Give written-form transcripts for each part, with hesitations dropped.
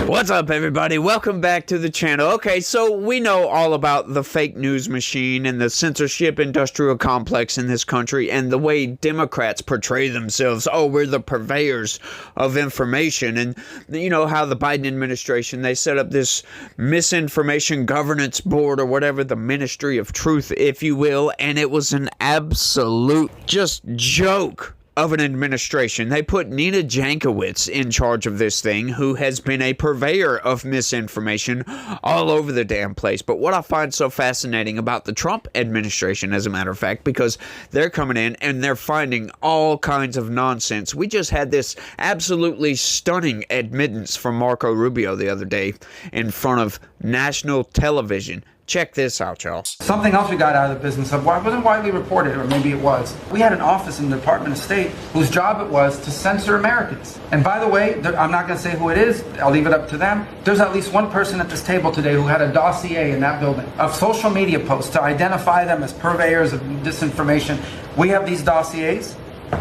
What's up, everybody? Welcome back to the channel. Okay, so we know all about the fake news machine and the censorship industrial complex in this country and the way Democrats portray themselves. Oh, we're the purveyors of information. And you know how the Biden administration, they set up this misinformation governance board or whatever, the Ministry of Truth, if you will, and it was an absolute just joke of an administration. They put Nina Jankowicz in charge of this thing, who has been a purveyor of misinformation all over the damn place. But what I find so fascinating about the Trump administration, as a matter of fact, because they're coming in and they're finding all kinds of nonsense. We just had this absolutely stunning admittance from Marco Rubio the other day in front of national television. Check this out, y'all. Something else we got out of the business of, wasn't widely reported, or maybe it was. We had an office in the Department of State whose job it was to censor Americans. And by the way, I'm not going to say who it is. I'll leave it up to them. There's at least one person at this table today who had a dossier in that building of social media posts to identify them as purveyors of disinformation. We have these dossiers.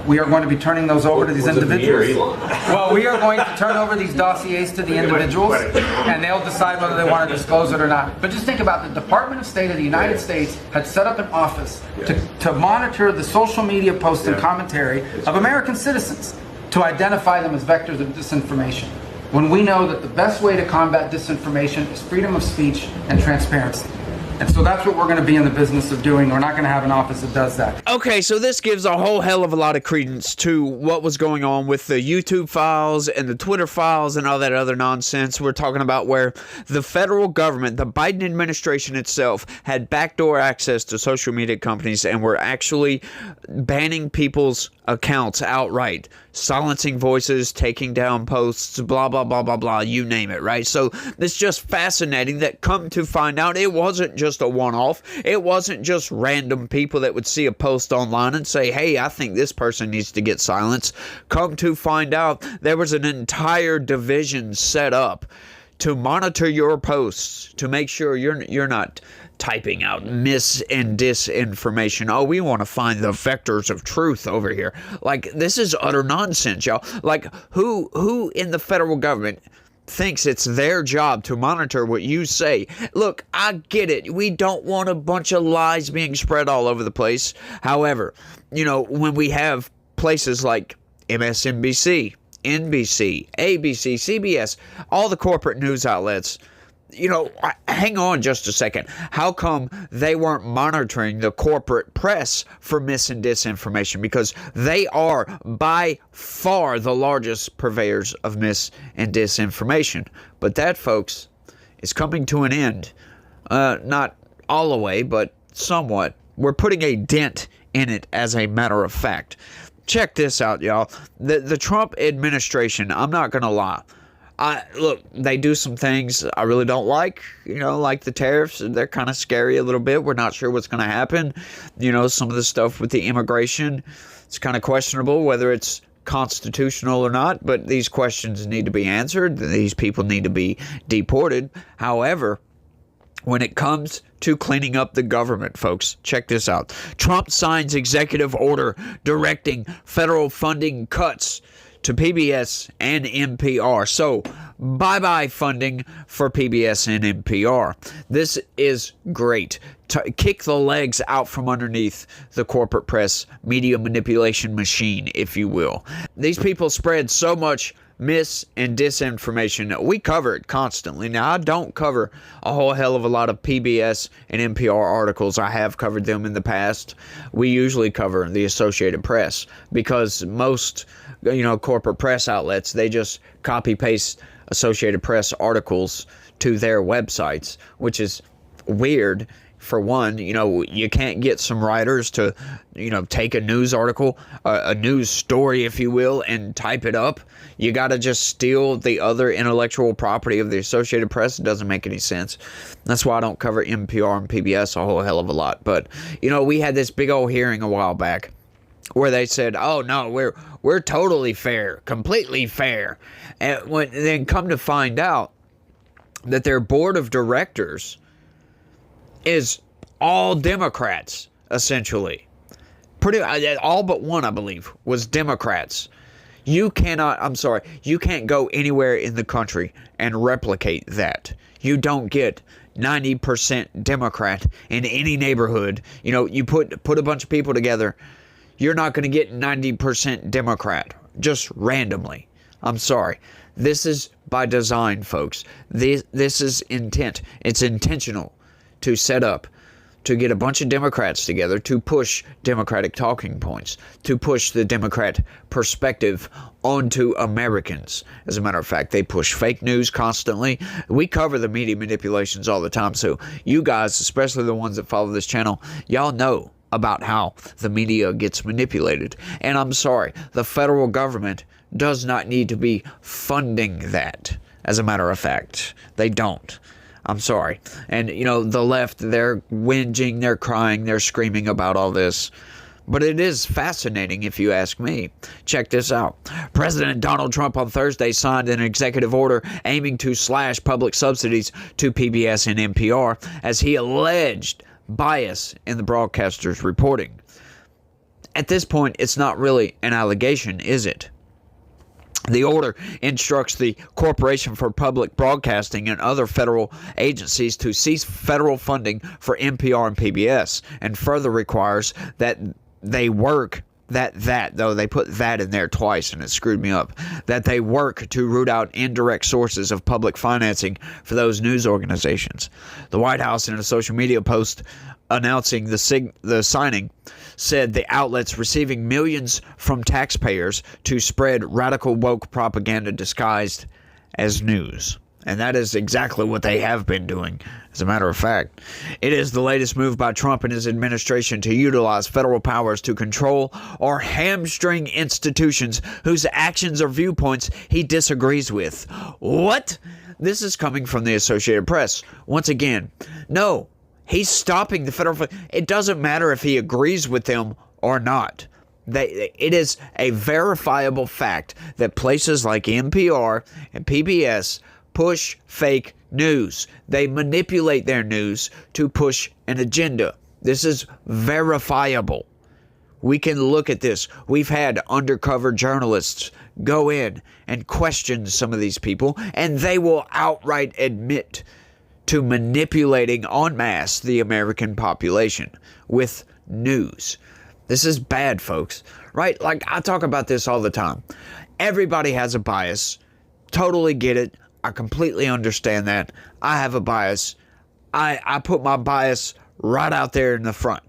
We are going to be turning those over to these individuals. Well, we are going to turn over these dossiers to the individuals, and they'll decide whether they want to disclose it or not. But just think about the Department of State of the United States had set up an office to monitor the social media posts and commentary of American citizens to identify them as vectors of disinformation, when we know that the best way to combat disinformation is freedom of speech and transparency. And so that's what we're going to be in the business of doing. We're not going to have an office that does that. Okay, so this gives a whole hell of a lot of credence to what was going on with the YouTube files and the Twitter files and all that other nonsense we're talking about, where the federal government, the Biden administration itself, had backdoor access to social media companies and were actually banning people's accounts outright, silencing voices, taking down posts, blah, blah, blah, blah, blah, you name it, right? So it's just fascinating that, come to find out, it wasn't just a one-off. It wasn't just random people that would see a post online and say, hey, I think this person needs to get silenced. Come to find out, there was an entire division set up to monitor your posts, to make sure you're not typing out mis and disinformation. Oh, we want to find the vectors of truth over here. Like, this is utter nonsense, y'all. Like, who in the federal government thinks it's their job to monitor what you say? Look, I get it. We don't want a bunch of lies being spread all over the place. However, you know, when we have places like MSNBC, NBC, ABC, CBS, all the corporate news outlets, you know, hang on just a second. How come they weren't monitoring the corporate press for mis and disinformation? Because they are by far the largest purveyors of mis and disinformation. But that, folks, is coming to an end. Not all the way, but somewhat. We're putting a dent in it, as a matter of fact. Check this out, y'all. The Trump administration, I'm not going to lie, look, they do some things I really don't like, you know, like the tariffs. They're kind of scary a little bit. We're not sure what's going to happen. You know, some of the stuff with the immigration, it's kind of questionable whether it's constitutional or not, but these questions need to be answered. These people need to be deported. However, when it comes to cleaning up the government, folks, check this out. Trump signs executive order directing federal funding cuts to PBS and NPR. So, bye-bye funding for PBS and NPR. This is great. To kick the legs out from underneath the corporate press media manipulation machine, if you will. These people spread so much mis and disinformation. We cover it constantly. Now, I don't cover a whole hell of a lot of PBS and NPR articles. I have covered them in the past. We usually cover the Associated Press because most, you know, corporate press outlets, they just copy paste Associated Press articles to their websites, which is weird. For one, you know, you can't get some writers to, you know, take a news article, a news story, if you will, and type it up. You got to just steal the other intellectual property of the Associated Press. It doesn't make any sense. That's why I don't cover NPR and PBS a whole hell of a lot. But, you know, we had this big old hearing a while back where they said, oh, no, we're totally fair, completely fair. And then come to find out that their board of directors is all Democrats, essentially. Pretty all but one, I believe, was Democrats. You cannot, I'm sorry, you can't go anywhere in the country and replicate that. You don't get 90% Democrat in any neighborhood. You know, you put a bunch of people together, you're not going to get 90% Democrat just randomly. I'm sorry. This is by design, folks. This is intent. It's intentional to set up to get a bunch of Democrats together to push Democratic talking points, to push the Democrat perspective onto Americans. As a matter of fact, they push fake news constantly. We cover the media manipulations all the time, so you guys, especially the ones that follow this channel, y'all know about how the media gets manipulated. And I'm sorry, the federal government does not need to be funding that. As a matter of fact, they don't. I'm sorry. And, you know, the left, they're whinging, they're crying, they're screaming about all this. But it is fascinating, if you ask me. Check this out. President Donald Trump on Thursday signed an executive order aiming to slash public subsidies to PBS and NPR as he alleged bias in the broadcasters' reporting. At this point, it's not really an allegation, is it? The order instructs the Corporation for Public Broadcasting and other federal agencies to cease federal funding for NPR and PBS, and further requires that they work though they put that in there twice and it screwed me up, that they work to root out indirect sources of public financing for those news organizations. The White House, in a social media post announcing the signing, said the outlets receiving millions from taxpayers to spread radical woke propaganda disguised as news. And that is exactly what they have been doing, as a matter of fact. It is the latest move by Trump and his administration to utilize federal powers to control or hamstring institutions whose actions or viewpoints he disagrees with. What? This is coming from the Associated Press. Once again, no, he's stopping the federal. It doesn't matter if he agrees with them or not. It is a verifiable fact that places like NPR and PBS push fake news. They manipulate their news to push an agenda. This is verifiable. We can look at this. We've had undercover journalists go in and question some of these people, and they will outright admit to manipulating en masse the American population with news. This is bad, folks. Right? Like, I talk about this all the time. Everybody has a bias. Totally get it. I completely understand that. I have a bias. I put my bias right out there in the front.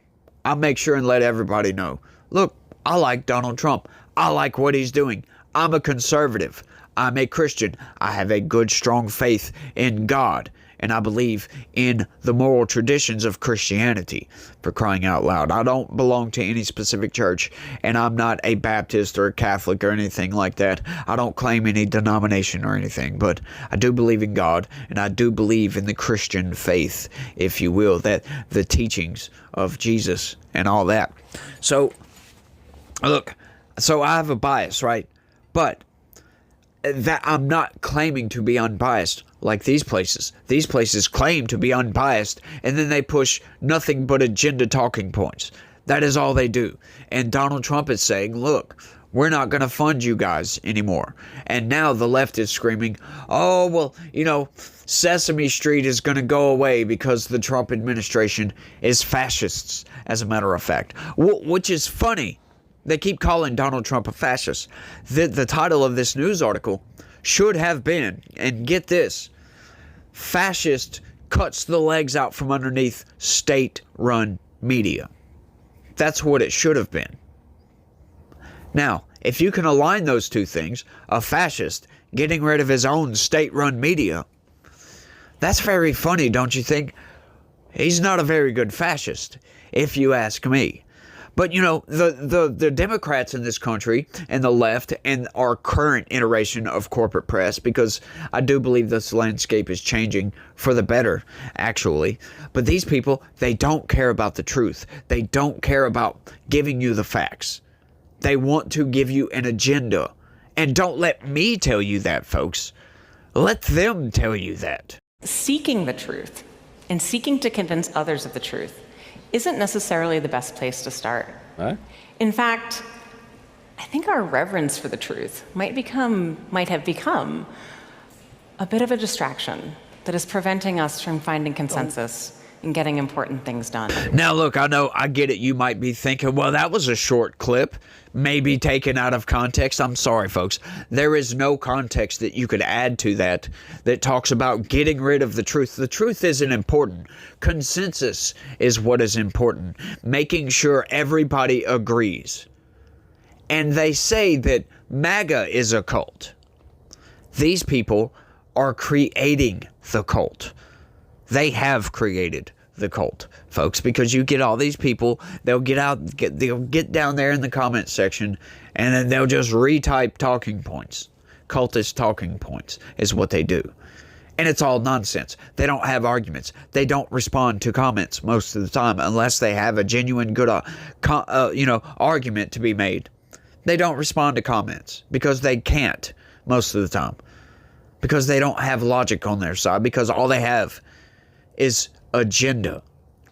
I make sure and let everybody know. Look, I like Donald Trump. I like what he's doing. I'm a conservative. I'm a Christian. I have a good, strong faith in God. And I believe in the moral traditions of Christianity, for crying out loud. I don't belong to any specific church, and I'm not a Baptist or a Catholic or anything like that. I don't claim any denomination or anything, but I do believe in God, and I do believe in the Christian faith, if you will, that the teachings of Jesus and all that. So, look, so I have a bias, right? But that I'm not claiming to be unbiased like these places. These places claim to be unbiased, and then they push nothing but agenda talking points. That is all they do. And Donald Trump is saying, look, we're not going to fund you guys anymore. And now the left is screaming, oh, well, you know, Sesame Street is going to go away because the Trump administration is fascists, as a matter of fact. Which is funny. They keep calling Donald Trump a fascist. The title of this news article should have been, and get this, fascist cuts the legs out from underneath state-run media. That's what it should have been. Now, if you can align those two things, a fascist getting rid of his own state-run media, that's very funny, don't you think? He's not a very good fascist, if you ask me. But, you know, the Democrats in this country and the left and our current iteration of corporate press, because I do believe this landscape is changing for the better, actually. But these people, they don't care about the truth. They don't care about giving you the facts. They want to give you an agenda. And don't let me tell you that, folks. Let them tell you that. Seeking the truth and seeking to convince others of the truth isn't necessarily the best place to start. What? In fact, I think our reverence for the truth might have become a bit of a distraction that is preventing us from finding consensus and getting important things done. Now, look, I get it. You might be thinking, well, that was a short clip, maybe taken out of context. I'm sorry, folks. There is no context that you could add to that talks about getting rid of the truth. The truth isn't important. Consensus is what is important. Making sure everybody agrees. And they say that MAGA is a cult. These people are creating the cult. They have created the cult, folks, because you get all these people, they'll get down there in the comment section, and then they'll just retype talking points. Cultist talking points is what they do. And it's all nonsense. They don't have arguments. They don't respond to comments most of the time unless they have a genuine good argument to be made. They don't respond to comments because they can't most of the time. Because they don't have logic on their side, because all they have is agenda,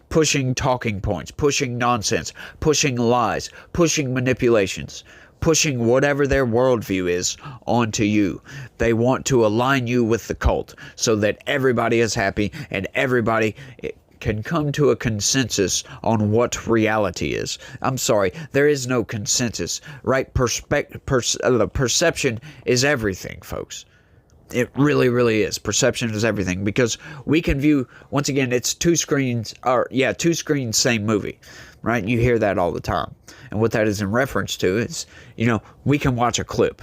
pushing talking points, pushing nonsense, pushing lies, pushing manipulations, pushing whatever their worldview is onto you. They want to align you with the cult so that everybody is happy and everybody can come to a consensus on what reality is. I'm sorry, there is no consensus, right? Perception is everything, folks. It really, really is. Perception is everything, because we can view, once again, it's two screens, same movie, right? You hear that all the time. And what that is in reference to is, we can watch a clip,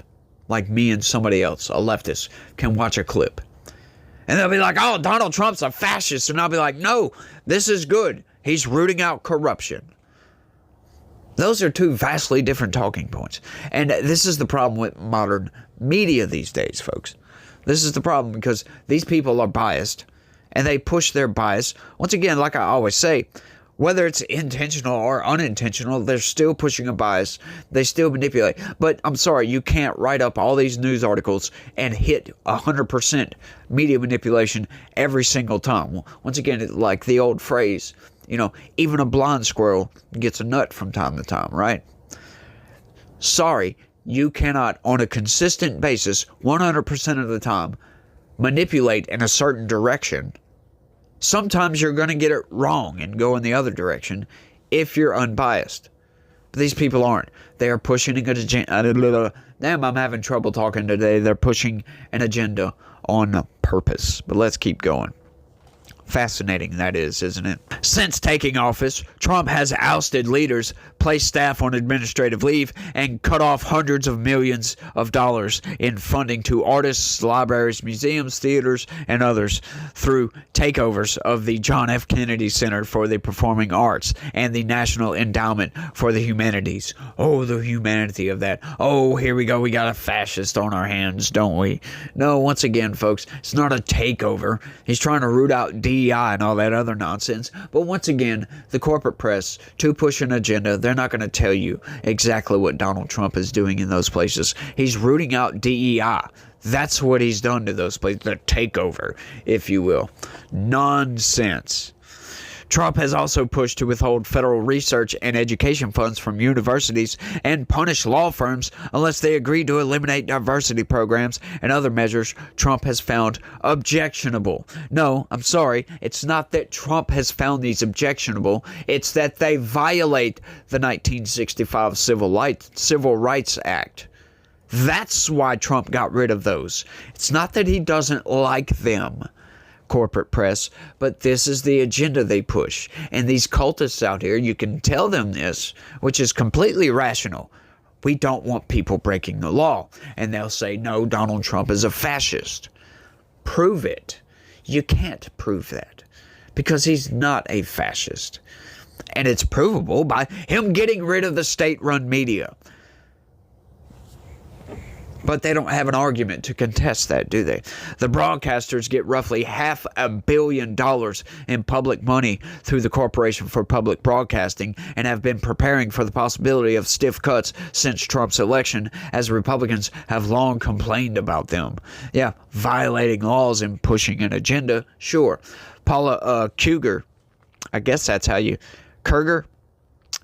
like me and somebody else, a leftist, can watch a clip. And they'll be like, oh, Donald Trump's a fascist. And I'll be like, no, this is good. He's rooting out corruption. Those are two vastly different talking points. And this is the problem with modern media these days, folks. This is the problem, because these people are biased and they push their bias. Once again, like I always say, whether it's intentional or unintentional, they're still pushing a bias. They still manipulate. But I'm sorry, you can't write up all these news articles and hit 100% media manipulation every single time. Once again, like the old phrase, even a blind squirrel gets a nut from time to time, right? Sorry. You cannot, on a consistent basis, 100% of the time, manipulate in a certain direction. Sometimes you're going to get it wrong and go in the other direction if you're unbiased. But these people aren't. They are pushing an agenda. Damn, I'm having trouble talking today. They're pushing an agenda on purpose. But let's keep going. Fascinating, that is, isn't it? Since taking office, Trump has ousted leaders, placed staff on administrative leave, and cut off hundreds of millions of dollars in funding to artists, libraries, museums, theaters, and others through takeovers of the John F. Kennedy Center for the Performing Arts and the National Endowment for the Humanities. Oh, the humanity of that. Oh, here we go. We got a fascist on our hands, don't we? No, once again, folks, it's not a takeover. He's trying to root out DEI and all that other nonsense. But once again, the corporate press, to push an agenda, they're not going to tell you exactly what Donald Trump is doing in those places. He's rooting out DEI. That's what he's done to those places. The takeover, if you will. Nonsense. Trump has also pushed to withhold federal research and education funds from universities and punish law firms unless they agree to eliminate diversity programs and other measures Trump has found objectionable. No, I'm sorry. It's not that Trump has found these objectionable. It's that they violate the 1965 Civil Rights Act. That's why Trump got rid of those. It's not that he doesn't like them, corporate press, but this is the agenda they push. And these cultists out here, you can tell them this, which is completely rational. We don't want people breaking the law. And they'll say, no, Donald Trump is a fascist. Prove it. You can't prove that, because he's not a fascist. And it's provable by him getting rid of the state-run media. But they don't have an argument to contest that, do they? The broadcasters get roughly $500 million in public money through the Corporation for Public Broadcasting and have been preparing for the possibility of stiff cuts since Trump's election, as Republicans have long complained about them. Yeah, violating laws and pushing an agenda, sure. Paula Kruger, I guess that's how you... Kruger?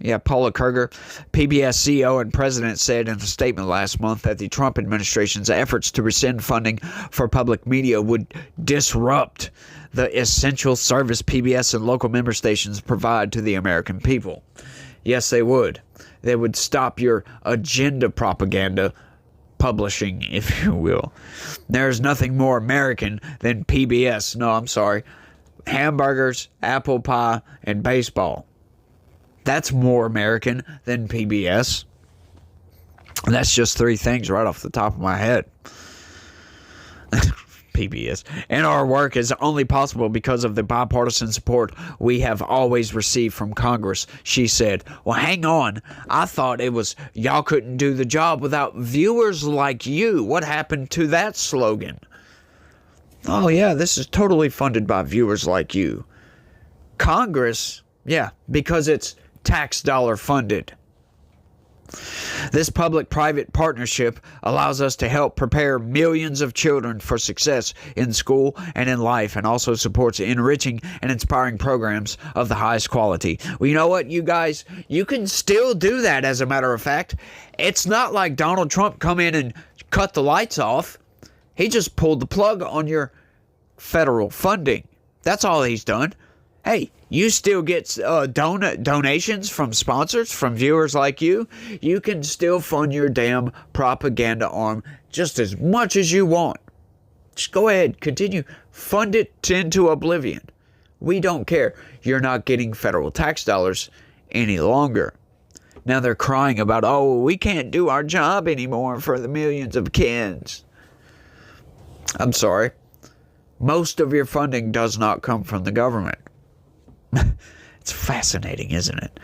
Yeah, Paula Kerger, PBS CEO and president, said in a statement last month that the Trump administration's efforts to rescind funding for public media would disrupt the essential service PBS and local member stations provide to the American people. Yes, they would. They would stop your agenda propaganda publishing, if you will. There's nothing more American than PBS. No, I'm sorry. Hamburgers, apple pie, and baseball. That's more American than PBS. That's just three things right off the top of my head. PBS. And our work is only possible because of the bipartisan support we have always received from Congress, she said. Well, hang on. I thought it was y'all couldn't do the job without viewers like you. What happened to that slogan? Oh, yeah, this is totally funded by viewers like you. Congress, yeah, because it's tax dollar funded. This public-private partnership allows us to help prepare millions of children for success in school and in life, and also supports enriching and inspiring programs of the highest quality. Well, you know what, you guys? You can still do that, as a matter of fact. It's not like Donald Trump come in and cut the lights off. He just pulled the plug on your federal funding. That's all he's done. Hey, you still get donations from sponsors, from viewers like you. You can still fund your damn propaganda arm just as much as you want. Just go ahead, continue. Fund it into oblivion. We don't care. You're not getting federal tax dollars any longer. Now they're crying about, oh, we can't do our job anymore for the millions of kids. I'm sorry. Most of your funding does not come from the government. It's fascinating, isn't it?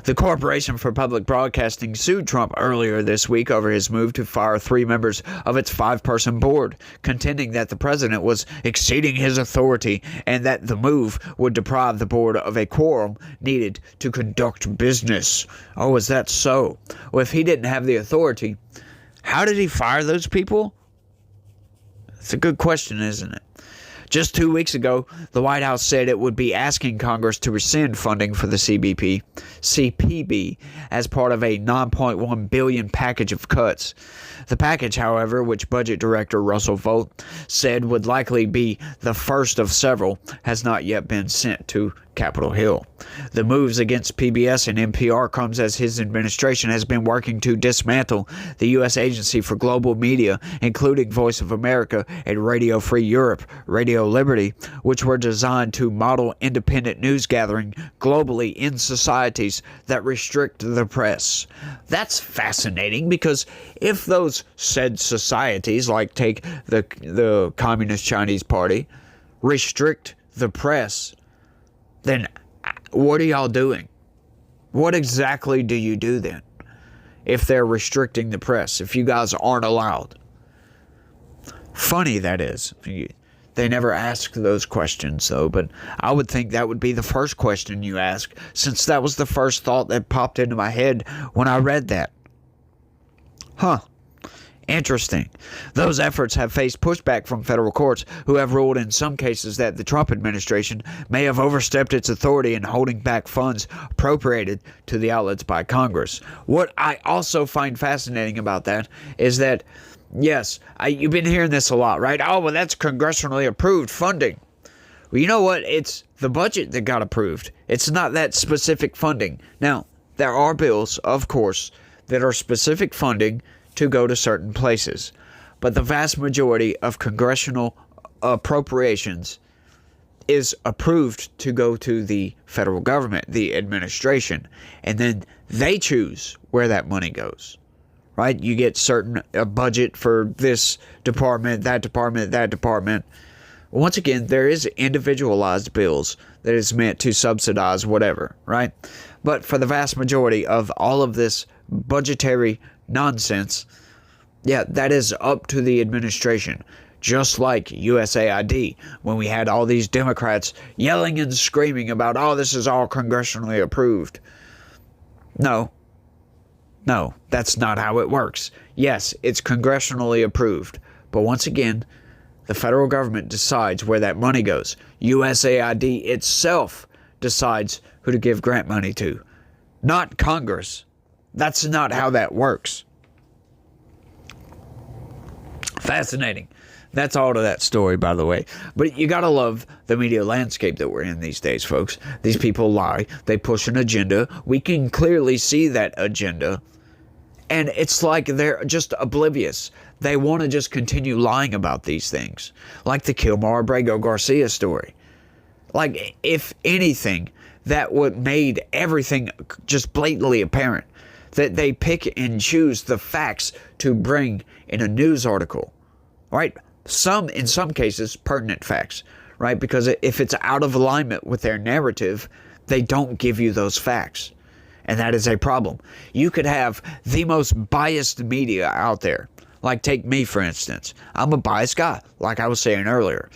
The Corporation for Public Broadcasting sued Trump earlier this week over his move to fire 3 members of its 5-person board, contending that the president was exceeding his authority and that the move would deprive the board of a quorum needed to conduct business. Oh, is that so? Well, if he didn't have the authority, how did he fire those people? It's a good question, isn't it? Just 2 weeks ago, the White House said it would be asking Congress to rescind funding for the CPB as part of a $9.1 billion package of cuts. The package, however, which Budget Director Russell Vought said would likely be the first of several, has not yet been sent to Capitol Hill. The moves against PBS and NPR comes as his administration has been working to dismantle the U.S. Agency for Global Media, including Voice of America and Radio Free Europe, Radio Liberty, which were designed to model independent news gathering globally in societies that restrict the press. That's fascinating, because if those said societies, like take the Communist Chinese Party, restrict the press, then what are y'all doing? What exactly do you do then if they're restricting the press, if you guys aren't allowed? Funny, that is. They never ask those questions, though, but I would think that would be the first question you ask, since that was the first thought that popped into my head when I read that. Huh. Interesting. Those efforts have faced pushback from federal courts, who have ruled in some cases that the Trump administration may have overstepped its authority in holding back funds appropriated to the outlets by Congress. What I also find fascinating about that is that, yes, you've been hearing this a lot, right? Oh, well, that's congressionally approved funding. Well, you know what? It's the budget that got approved. It's not that specific funding. Now, there are bills, of course, that are specific funding to go to certain places. But the vast majority of congressional appropriations is approved to go to the federal government, the administration, and then they choose where that money goes. Right? You get a budget for this department, that department, that department. Once again, there is individualized bills that is meant to subsidize whatever, right? But for the vast majority of all of this budgetary nonsense, yeah, that is up to the administration. Just like USAID, when we had all these Democrats yelling and screaming about, oh, this is all congressionally approved. No, that's not how it works. Yes, it's congressionally approved, but once again, the federal government decides where that money goes. USAID itself decides who to give grant money to. not Congress. That's not how that works. Fascinating. That's all to that story, by the way. But you gotta love the media landscape that we're in these days, folks. These people lie. They push an agenda. We can clearly see that agenda. And it's like they're just oblivious. They want to just continue lying about these things. Like the Kilmar Abrego Garcia story. Like, if anything, that would made everything just blatantly apparent. That they pick and choose the facts to bring in a news article. Right? In some cases, pertinent facts. Right? Because if it's out of alignment with their narrative, they don't give you those facts. And that is a problem. You could have the most biased media out there. Like, take me, for instance. I'm a biased guy, like I was saying earlier.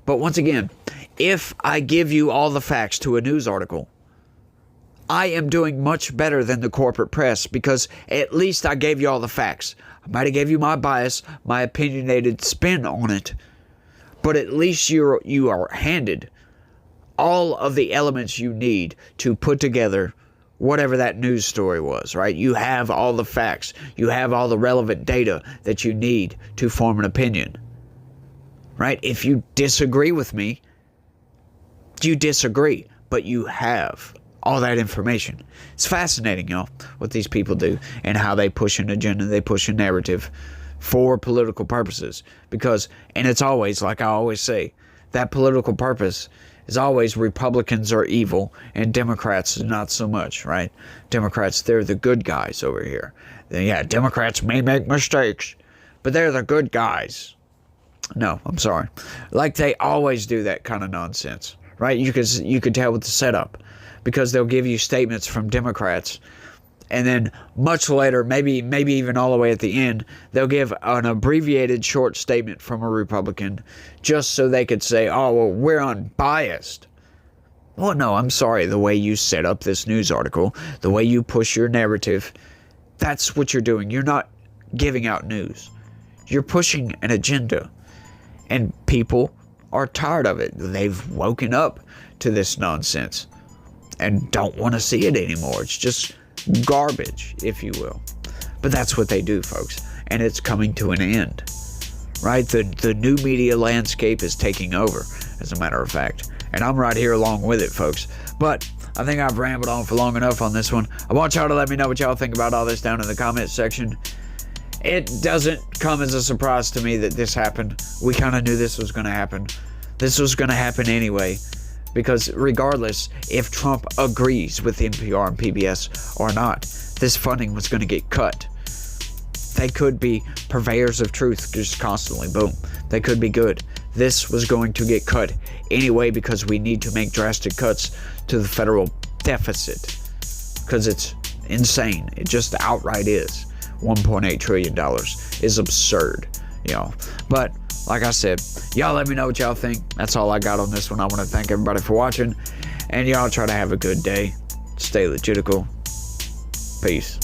But once again, if I give you all the facts to a news article, I am doing much better than the corporate press because at least I gave you all the facts. I might have gave you my bias, my opinionated spin on it, but at least you are handed all of the elements you need to put together whatever that news story was, right? You have all the facts. You have all the relevant data that you need to form an opinion, right? If you disagree with me, you disagree, but you have all that information. It's fascinating, y'all, what these people do and how they push an agenda, they push a narrative for political purposes. Because, and it's always, like I always say, that political purpose is always Republicans are evil and Democrats not so much, right? Democrats, they're the good guys over here. Yeah, Democrats may make mistakes, but they're the good guys. No, I'm sorry. Like, they always do that kind of nonsense, right? You could tell with the setup, because they'll give you statements from Democrats, and then much later, maybe even all the way at the end, they'll give an abbreviated short statement from a Republican just so they could say, oh, well, we're unbiased. Well, no, I'm sorry. The way you set up this news article, the way you push your narrative, that's what you're doing. You're not giving out news. You're pushing an agenda. And people are tired of it. They've woken up to this nonsense and don't want to see it anymore. It's just garbage, if you will. But that's what they do, folks. And it's coming to an end. Right? The new media landscape is taking over, as a matter of fact. And I'm right here along with it, folks. But I think I've rambled on for long enough on this one. I want y'all to let me know what y'all think about all this down in the comments section. It doesn't come as a surprise to me that this happened. We kind of knew this was going to happen. This was going to happen anyway. Because regardless if Trump agrees with NPR and PBS or not, this funding was going to get cut. They could be purveyors of truth just constantly. Boom. They could be good. This was going to get cut anyway because we need to make drastic cuts to the federal deficit. Because it's insane. It just outright is. $1.8 trillion is absurd. But like I said, y'all let me know what y'all think. That's all I got on this one. I want to thank everybody for watching. And y'all try to have a good day. Stay legitical. Peace.